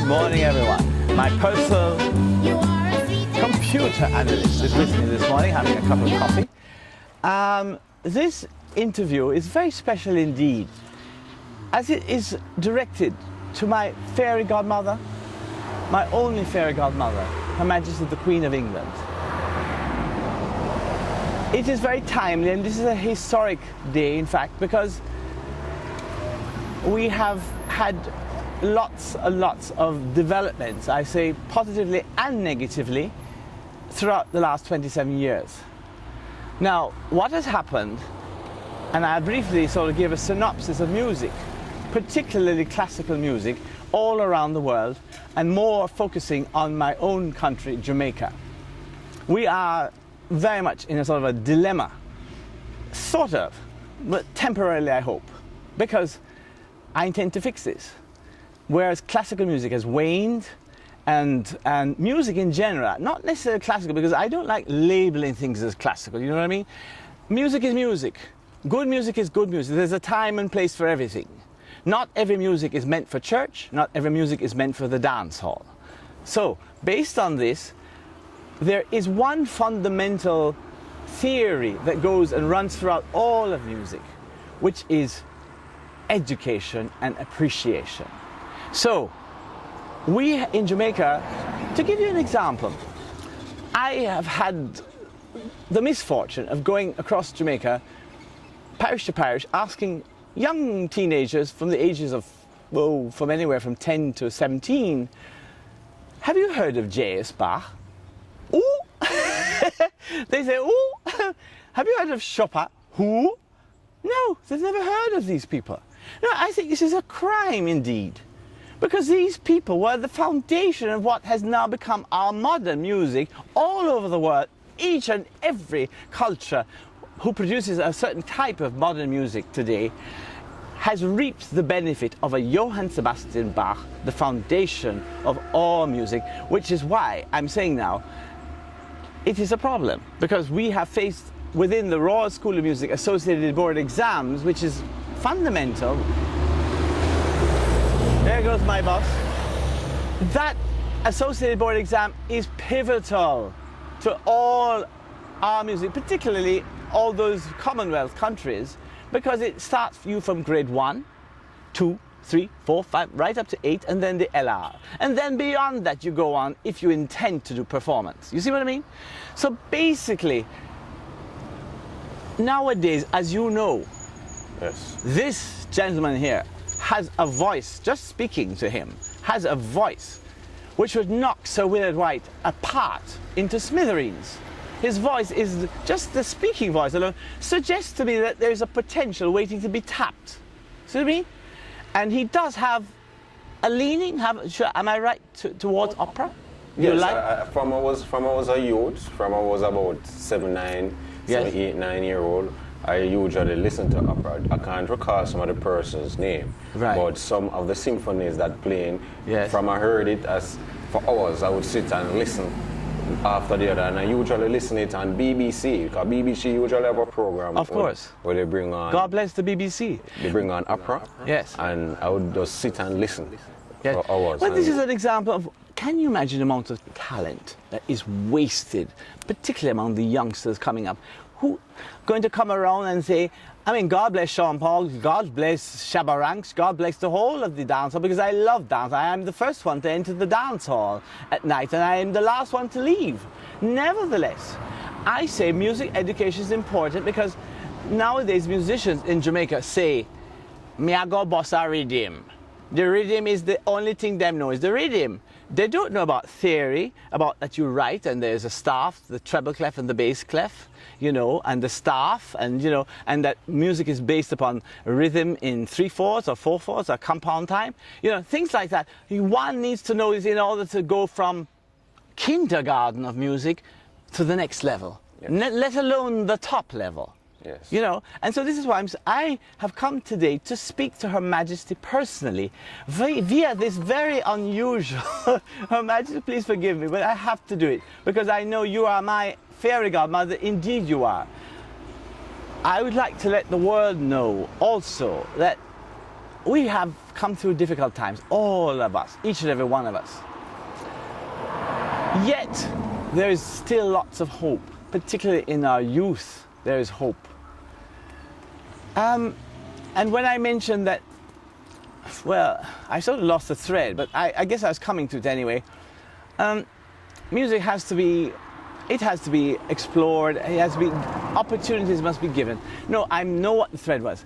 Good morning, everyone. My personal computer analyst is with me this morning, having a cup of coffee. This interview is very special indeed, as it is directed to my fairy godmother, my only fairy godmother, Her Majesty the Queen of England. It is very timely, and this is a historic day, in fact, because we have had lots and lots of developments, I say positively and negatively, throughout the last 27 years. Now, what has happened, and I briefly sort of give a synopsis of music, particularly classical music, all around the world, and more focusing on my own country, Jamaica. We are very much in a sort of a dilemma, sort of, but temporarily I hope, because I intend to fix this. Whereas classical music has waned, and music in general, not necessarily classical, because I don't like labeling things as classical, you know what I mean? Music is music. Good music is good music. There's a time and place for everything. Not every music is meant for church, not every music is meant for the dance hall. So, based on this, there is one fundamental theory that goes and runs throughout all of music, which is education and appreciation. So, we in Jamaica, to give you an example, I have had the misfortune of going across Jamaica, parish to parish, asking young teenagers from the ages of, well, from anywhere from 10 to 17, have you heard of J.S. Bach? Ooh! They say, ooh! Have you heard of Chopin? Who? No, they've never heard of these people. No, I think this is a crime indeed. Because these people were the foundation of what has now become our modern music all over the world. Each and every culture who produces a certain type of modern music today has reaped the benefit of a Johann Sebastian Bach, the foundation of all music, which is why I'm saying now it is a problem, because we have faced within the Royal School of Music Associated Board exams, which is fundamental. There goes my boss. That Associated Board exam is pivotal to all our music, particularly all those Commonwealth countries, because it starts you from grade 1, 2, 3, 4, 5, right up to 8, and then the LR. And then beyond that you go on if you intend to do performance. You see what I mean? So basically, nowadays, as you know, yes, this gentleman here has a voice, just speaking to him, has a voice which would knock Sir Willard White apart into smithereens. His voice is, just the speaking voice alone, suggests to me that there's a potential waiting to be tapped. See what I mean? And he does have a leaning, am I right, towards opera? Yes, from I was a youth, from I was about 7, 8, 9-year-old, I usually listen to opera. I can't recall some of the person's name, right, but some of the symphonies that playing, yes, from I heard it as for hours, I would sit and listen after the other, and I usually listen it on BBC, because BBC usually have a program, of course, where they bring on, God bless the BBC, they bring on opera, yes, and I would just sit and listen, yes, for hours. Well, this is an example of, can you imagine the amount of talent that is wasted, particularly among the youngsters coming up, who going to come around and say, I mean, God bless Sean Paul, God bless Shabba Ranks, God bless the whole of the dance hall, because I love dance. I am the first one to enter the dance hall at night, and I am the last one to leave. Nevertheless, I say music education is important, because nowadays musicians in Jamaica say, me I go boss a rhythm. The rhythm is the only thing them know is the rhythm. They don't know about theory, about that you write and there's a staff, the treble clef and the bass clef, you know, and the staff, and you know, and that music is based upon rhythm in 3/4 or 4/4 or compound time, you know, things like that. One needs to know is in order to go from kindergarten of music to the next level, yes, let alone the top level. Yes. You know, and so this is why I have come today to speak to Her Majesty personally via this very unusual, Her Majesty, please forgive me, but I have to do it because I know you are my fairy godmother, indeed you are. I would like to let the world know also that we have come through difficult times, all of us, each and every one of us. Yet, there is still lots of hope, particularly in our youth, there is hope. And when I mentioned that, well, I sort of lost the thread, but I guess I was coming to it anyway. Music has to be explored, it has to be, opportunities must be given. No, I know what the thread was.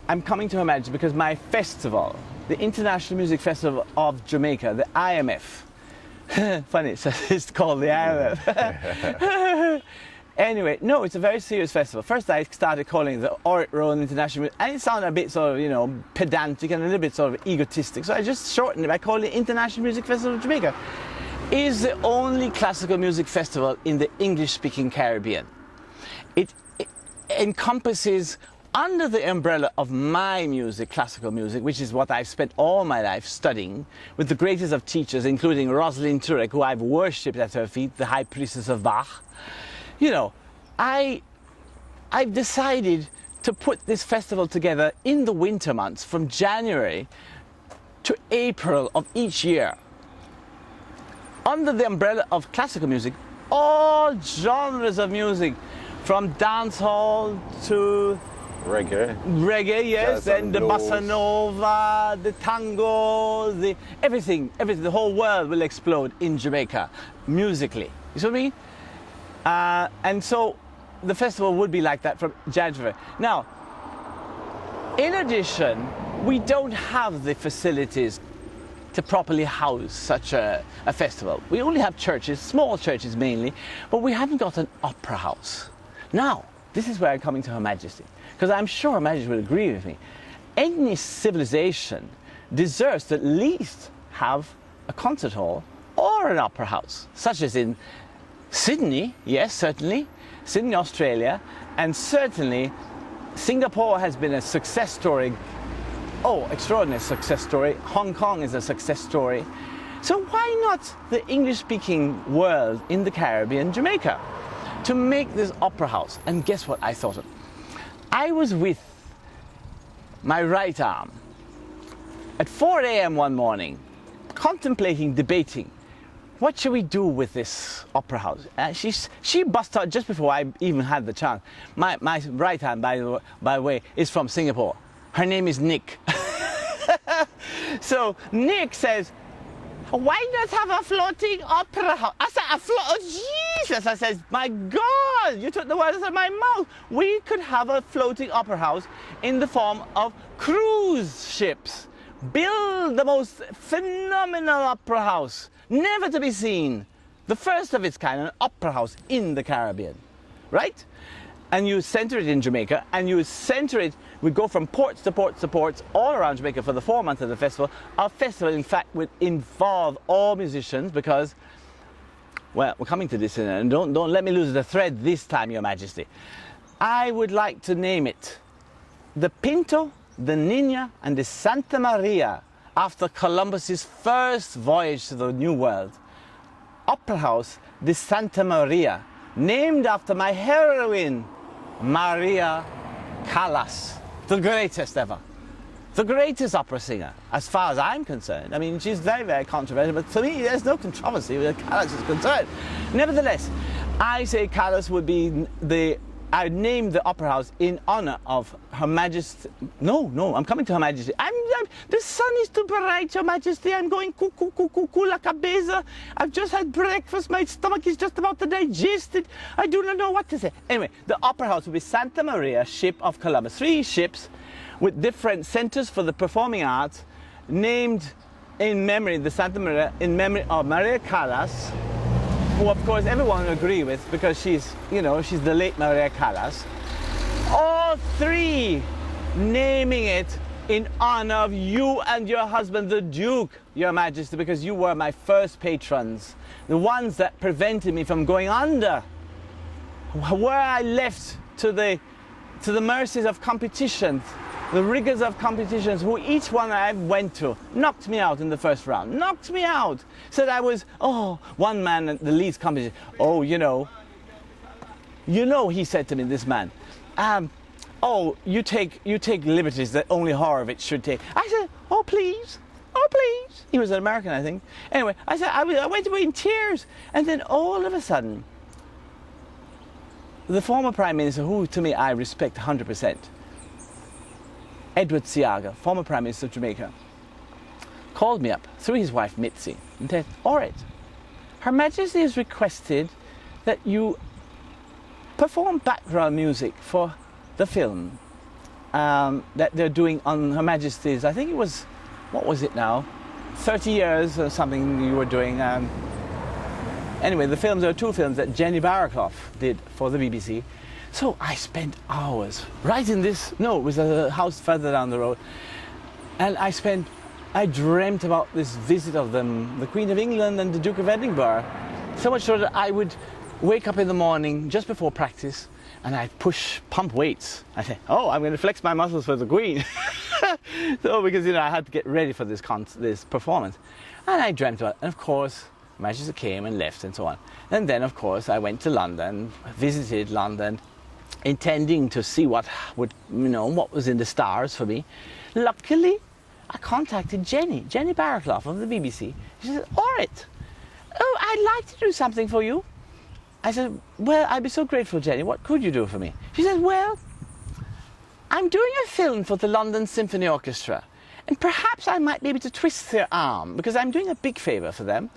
I'm coming to Her Majesty because my festival, the International Music Festival of Jamaica, the IMF, funny, it's called the IMF. Anyway, no, it's a very serious festival. First I started calling it the Orrett, Rhoden International Music, and it sounded a bit sort of, you know, pedantic and a little bit sort of egotistic. So I just shortened it by calling it International Music Festival of Jamaica. It is the only classical music festival in the English-speaking Caribbean. It encompasses, under the umbrella of my music, classical music, which is what I've spent all my life studying, with the greatest of teachers, including Rosalind Turek, who I've worshipped at her feet, the high priestess of Bach. You know, I've decided to put this festival together in the winter months, from January to April of each year. Under the umbrella of classical music, all genres of music, from dancehall to reggae, yes, and the bossa nova, the tango, everything, the whole world will explode in Jamaica, musically. You see what I mean? And so the festival would be like that from January. Now, in addition, we don't have the facilities to properly house such a festival. We only have churches, small churches mainly, but we haven't got an opera house. Now, this is where I'm coming to Her Majesty, because I'm sure Her Majesty will agree with me. Any civilization deserves to at least have a concert hall or an opera house, such as in Sydney, yes, certainly, Sydney, Australia, and certainly Singapore has been a success story. Oh, extraordinary success story. Hong Kong is a success story. So why not the English-speaking world in the Caribbean, Jamaica, to make this opera house? And guess what I thought of? I was with my right arm at 4 a.m. one morning, contemplating, debating, what should we do with this opera house? She bust out just before I even had the chance. My right hand, by the way, is from Singapore. Her name is Nick. So Nick says, why not have a floating opera house? I said, oh Jesus! I said, my God, you took the words out of my mouth. We could have a floating opera house in the form of cruise ships. Build the most phenomenal opera house, never to be seen. The first of its kind, an opera house in the Caribbean, right? And you center it in Jamaica, and you center it, we go from ports to ports to ports all around Jamaica for the 4 months of the festival. Our festival, in fact, would involve all musicians because, well, we're coming to this, and don't let me lose the thread this time, Your Majesty. I would like to name it the Pinto, the Nina, and the Santa Maria, after Columbus's first voyage to the New World. Opera House de Santa Maria, named after my heroine, Maria Callas, the greatest ever. The greatest opera singer, as far as I'm concerned. I mean, she's very, very controversial, but for me, there's no controversy where Callas is concerned. Nevertheless, I say Callas would be I would name the opera house in honor of Her Majesty. No, I'm coming to Her Majesty. The sun is too bright, Your Majesty. I'm going cuckoo la cabeza. I've just had breakfast. My stomach is just about to digest it. I do not know what to say. Anyway, the opera house will be Santa Maria, ship of Columbus. 3 ships with different centers for the performing arts, named in memory, the Santa Maria, in memory of Maria Callas, who of course everyone will agree with because she's, you know, she's the late Maria Callas. All 3 naming it in honor of you and your husband, the Duke, Your Majesty, because you were my first patrons, the ones that prevented me from going under, where I left to the mercies of competition, the rigors of competitions, who each one I went to knocked me out in the first round, knocked me out. Said I was, one man at the Leeds competition, you know, he said to me, this man, oh, you take liberties that only Horowitz should take. I said, oh please, oh please. He was an American, I think. Anyway, I said, I went away in tears. And then all of a sudden, the former Prime Minister, who to me I respect 100%, Edward Seaga, former Prime Minister of Jamaica, called me up through his wife Mitzi and said, Orrett, Her Majesty has requested that you perform background music for the film that they're doing on Her Majesty's, I think it was, what was it now, 30 years or something you were doing. Anyway, there are two films that Jenny Barraclough did for the BBC. So I spent hours writing this. No, it was a house further down the road. And I dreamt about this visit of them, the Queen of England and the Duke of Edinburgh. So much so that I would wake up in the morning just before practice and I'd pump weights. I'd say, oh, I'm going to flex my muscles for the Queen. So, because, I had to get ready for this performance. And I dreamt about it. And of course, Majesty came and left and so on. And then, of course, I went to London, visited London, intending to see what was in the stars for me. Luckily, I contacted Jenny Barraclough of the BBC. She said, Orrett, oh, I'd like to do something for you. I said, well, I'd be so grateful, Jenny. What could you do for me? She said, well, I'm doing a film for the London Symphony Orchestra, and perhaps I might be able to twist their arm, because I'm doing a big favour for them,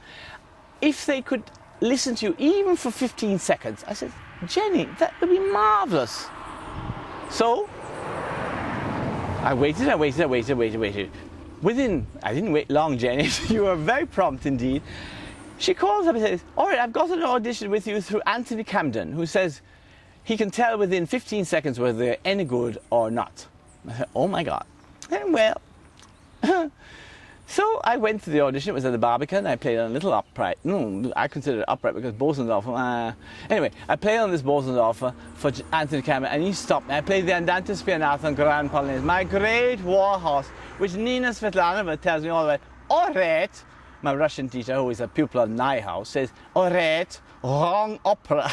if they could listen to you even for 15 seconds. I said, Jenny, that would be marvellous. So I waited. I didn't wait long, Jenny. You were very prompt indeed. She calls up and says, all right, I've got an audition with you through Anthony Camden, who says he can tell within 15 seconds whether they're any good or not. I said, oh my God. And well, so I went to the audition. It was at the Barbican. I played on a little upright. No, I consider it upright because Bosendorfer. Anyway, I played on this Bosendorfer for Anthony Camden, and he stopped me. I played the Andante Spianato and Grand Polonaise, my great war horse, which Nina Svetlana tells me all the way. Orrett, my Russian teacher, who is a pupil at Nyhouse, says, Orrett, wrong opera.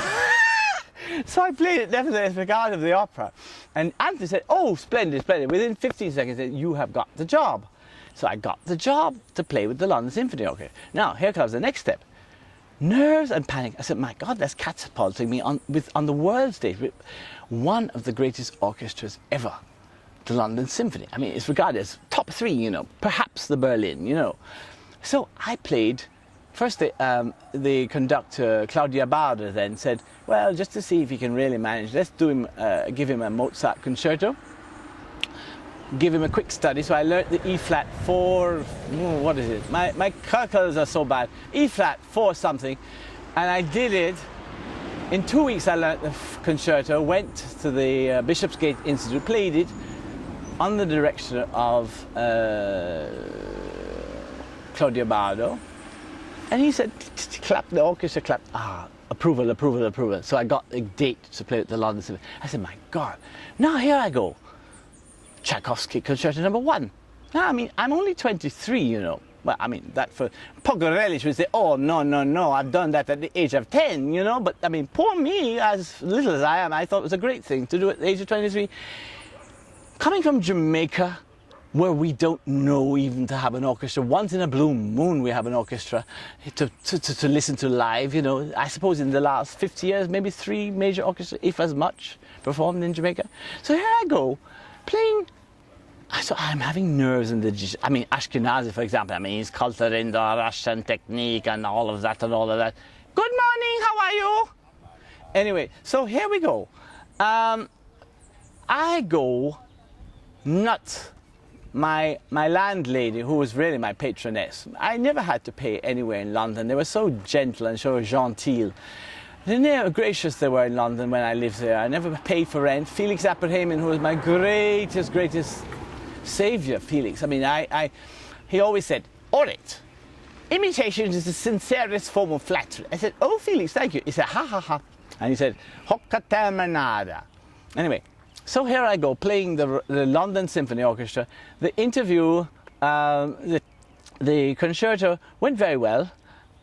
So I played it nevertheless regard of the opera. And Anthony said, oh, splendid. Within 15 seconds, he said, you have got the job. So I got the job to play with the London Symphony Orchestra. Now, here comes the next step. Nerves and panic. I said, my God, that's catapulting me on the world stage with one of the greatest orchestras ever, the London Symphony. I mean, it's regarded as top 3, perhaps the Berlin, So I played. First, the conductor, Claudia Bader, then said, well, just to see if he can really manage, let's give him a Mozart concerto. Give him a quick study. So I learned the E-flat 4, what is it? My curls are so bad. E-flat 4 something. And I did it. In 2 weeks I learned the concerto, went to the Bishopsgate Institute, played it under the direction of Claudia Bardo. And he said, clap, the orchestra clapped, approval. So I got a date to play at the London Symphony. I said, my God, now here I go. Tchaikovsky Concerto No. 1. Now, I mean, I'm only 23, Well, I mean, that for Pogorelli would say, oh, no, I've done that at the age of 10, But, I mean, poor me, as little as I am, I thought it was a great thing to do at the age of 23. Coming from Jamaica, where we don't know even to have an orchestra. Once in a blue moon we have an orchestra to listen to live, I suppose in the last 50 years, maybe 3 major orchestras, if as much, performed in Jamaica. So here I go, playing. So I'm having nerves in Ashkenazi, for example. He's cultured in the Russian technique and all of that. Good morning, how are you? Anyway, so here we go. I go nuts. My landlady, who was really my patroness, I never had to pay anywhere in London. They were so gentle and so genteel. How gracious they were in London when I lived there. I never paid for rent. Felix Apperhamen, who was my greatest saviour, Felix. He always said, Orrett, imitation is the sincerest form of flattery. I said, oh, Felix, thank you. He said, ha, ha, ha. And he said, hocca terminada. Anyway, so here I go, playing the London Symphony Orchestra. The interview, the concerto went very well.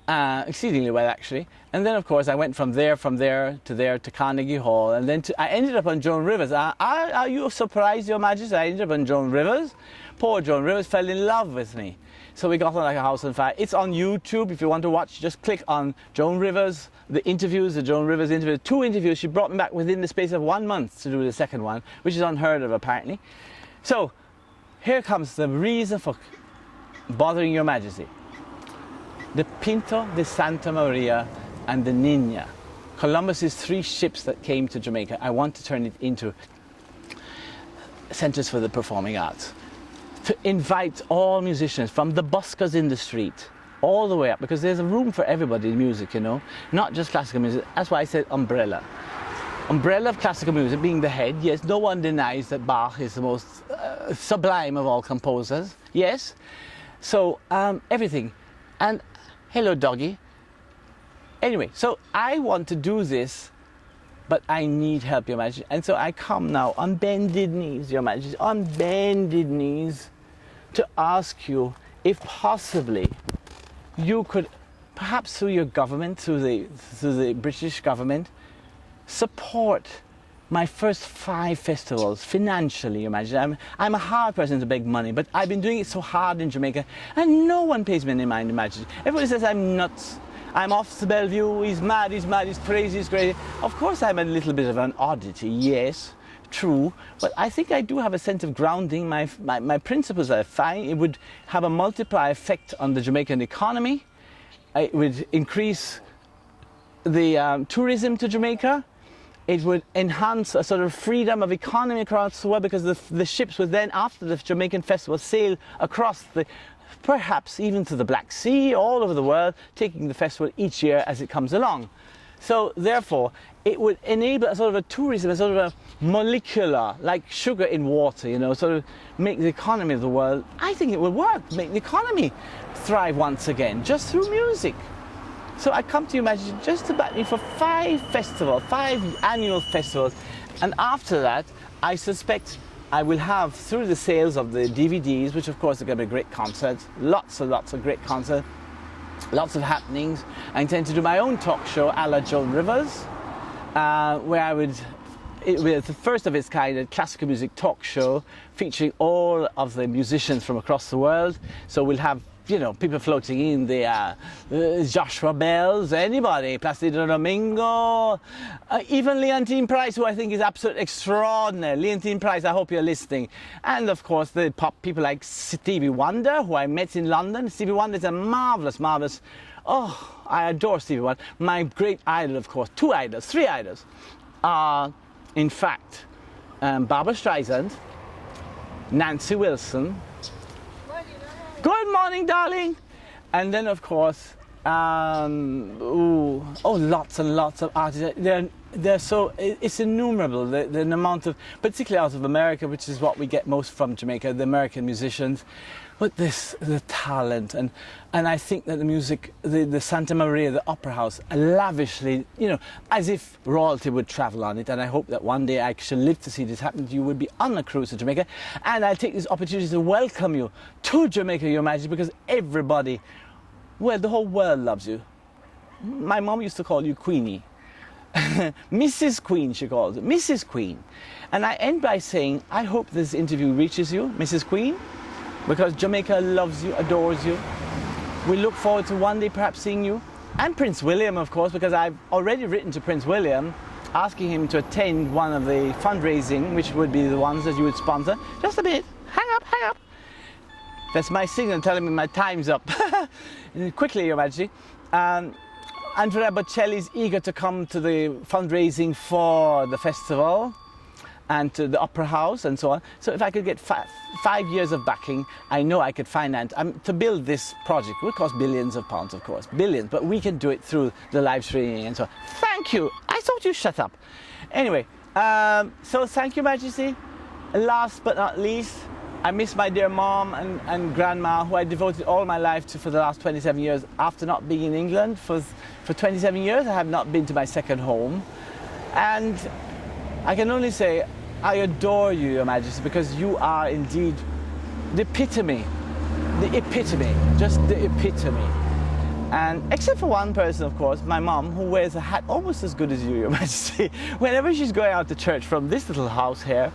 exceedingly well actually. And then of course I went from there to Carnegie Hall, and then I ended up on Joan Rivers. Are you surprised, Your Majesty? I ended up on Joan Rivers. Poor Joan Rivers fell in love with me. So we got on like a house on fire. It's on YouTube if you want to watch. Just click on Joan Rivers, the interviews, the Joan Rivers interview. 2 interviews. She brought me back within the space of 1 month to do the second one, which is unheard of apparently. So here comes the reason for bothering Your Majesty. The Pinto de Santa Maria and the Nina, Columbus's 3 ships that came to Jamaica. I want to turn it into centers for the performing arts. To invite all musicians from the buskers in the street all the way up, because there's a room for everybody in music, you know, not just classical music. That's why I said umbrella. Umbrella of classical music being the head. Yes, no one denies that Bach is the most sublime of all composers. Yes. So everything. And hello, doggy. Anyway, so I want to do this, but I need help, Your Majesty. And so I come now on bended knees, Your Majesty, on bended knees, to ask you if possibly you could, perhaps through your government, through the British government, support my first 5 festivals financially, Your Majesty. I'm a hard person to beg money, but I've been doing it so hard in Jamaica, and no one pays me any mind, Your Majesty. Everybody says I'm nuts. I'm off the Bellevue, he's mad, he's crazy, he's crazy. Of course I'm a little bit of an oddity, yes, true, but I think I do have a sense of grounding. My principles are fine. It would have a multiplier effect on the Jamaican economy. It would increase the tourism to Jamaica. It would enhance a sort of freedom of economy across the world, because the ships would then, after the Jamaican festival, sail across perhaps even to the Black Sea, all over the world, taking the festival each year as it comes along. So therefore, it would enable a sort of a tourism, a sort of a molecular, like sugar in water, you know, sort of make the economy of the world. I think it would work, make the economy thrive once again, just through music. So I come to you, Majesty, just to back me for 5 festivals, 5 annual festivals. And after that, I suspect I will have, through the sales of the DVDs, which of course are going to be great concerts, lots of great concerts, lots of happenings. I intend to do my own talk show a la Joan Rivers, where I would, it will be the first of its kind, a classical music talk show featuring all of the musicians from across the world. So we'll have, you know, people floating in, the Joshua Bells, anybody, Placido Domingo, even Leontine Price, who I think is absolutely extraordinary. Leontine Price, I hope you're listening. And of course the pop people like Stevie Wonder, who I met in London. Stevie Wonder is a marvelous, oh, I adore Stevie Wonder. My great idol, of course, 3 idols, are in fact Barbra Streisand, Nancy Wilson. Good morning, darling. And then, of course, lots and lots of artists. They're so, it's innumerable, the amount of, particularly out of America, which is what we get most from Jamaica, the American musicians. But the talent, and I think that the music, the Santa Maria, the Opera House, lavishly, you know, as if royalty would travel on it. And I hope that one day I shall live to see this happen. You will be on a cruise to Jamaica, and I'll take this opportunity to welcome you to Jamaica, Your Majesty, because everybody, well, the whole world loves you. My mom used to call you Queenie. Mrs. Queen, she calls it, Mrs. Queen. And I end by saying, I hope this interview reaches you, Mrs. Queen, because Jamaica loves you, adores you. We look forward to one day perhaps seeing you. And Prince William, of course, because I've already written to Prince William asking him to attend one of the fundraising, which would be the ones that you would sponsor. Just a bit. Hang up. That's my signal telling me my time's up. Quickly, Your Majesty. Andrea Bocelli is eager to come to the fundraising for the festival and to the Opera House and so on. So if I could get 5 years of backing, I know I could finance to build this project. It would cost billions of pounds, of course, billions, but we can do it through the live streaming and so on. Thank you. I thought you shut up. Anyway, so thank you, Majesty. Last but not least, I miss my dear mom and grandma, who I devoted all my life to for the last 27 years. After not being in England for 27 years, I have not been to my second home. And I can only say, I adore you, Your Majesty, because you are indeed the epitome, just the epitome And except for one person, of course, my mom, who wears a hat almost as good as you, Your Majesty. Whenever she's going out to church from this little house here,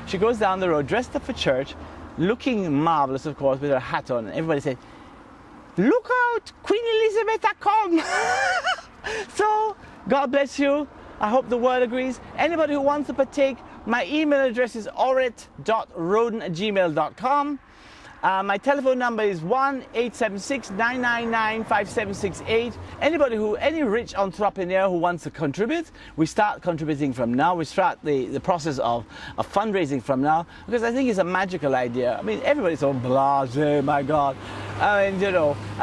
she goes down the road dressed up for church, looking marvelous, of course, with her hat on. And everybody says, "Look out, Queen Elizabeth has come." So, God bless you. I hope the world agrees. Anybody who wants to partake, my email address is orrett.rhoden@gmail.com. My telephone number is 1-876-999-5768. Any rich entrepreneur who wants to contribute, we start contributing from now. We start the process of fundraising from now, because I think it's a magical idea. I mean, everybody's so blasé, my God. I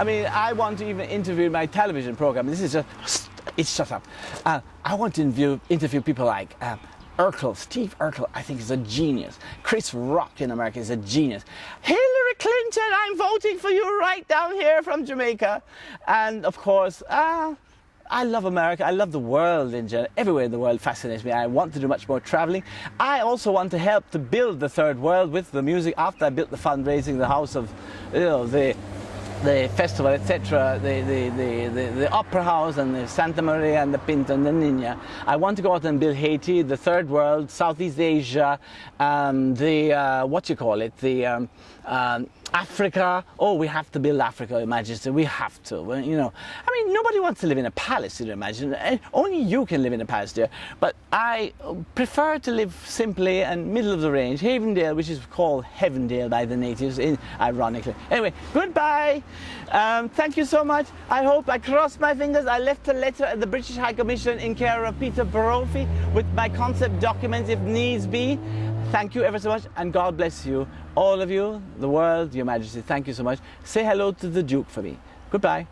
mean, I want to even interview my television program. This is just, shut up. I want to interview people like Steve Urkel, I think is a genius. Chris Rock in America is a genius. Hillary Clinton, I'm voting for you right down here from Jamaica. And of course, I love America. I love the world in general. Everywhere in the world fascinates me. I want to do much more traveling. I also want to help to build the third world with the music. After I built the fundraising, the house of, the festival, etc., the opera house and the Santa Maria and the Pinta and the Nina. I want to go out and build Haiti, the third world, Southeast Asia, Africa. Oh, we have to build Africa, Your Majesty. We have to. Well, I mean, nobody wants to live in a palace, you imagine. Only you can live in a palace, dear. But I prefer to live simply and middle of the range, Havendale, which is called Heavendale by the natives, ironically. Anyway, goodbye. Thank you so much. I hope, I crossed my fingers. I left a letter at the British High Commission in care of Peter Brophy with my concept documents if needs be. Thank you ever so much, and God bless you. All of you, the world, Your Majesty, thank you so much. Say hello to the Duke for me. Goodbye.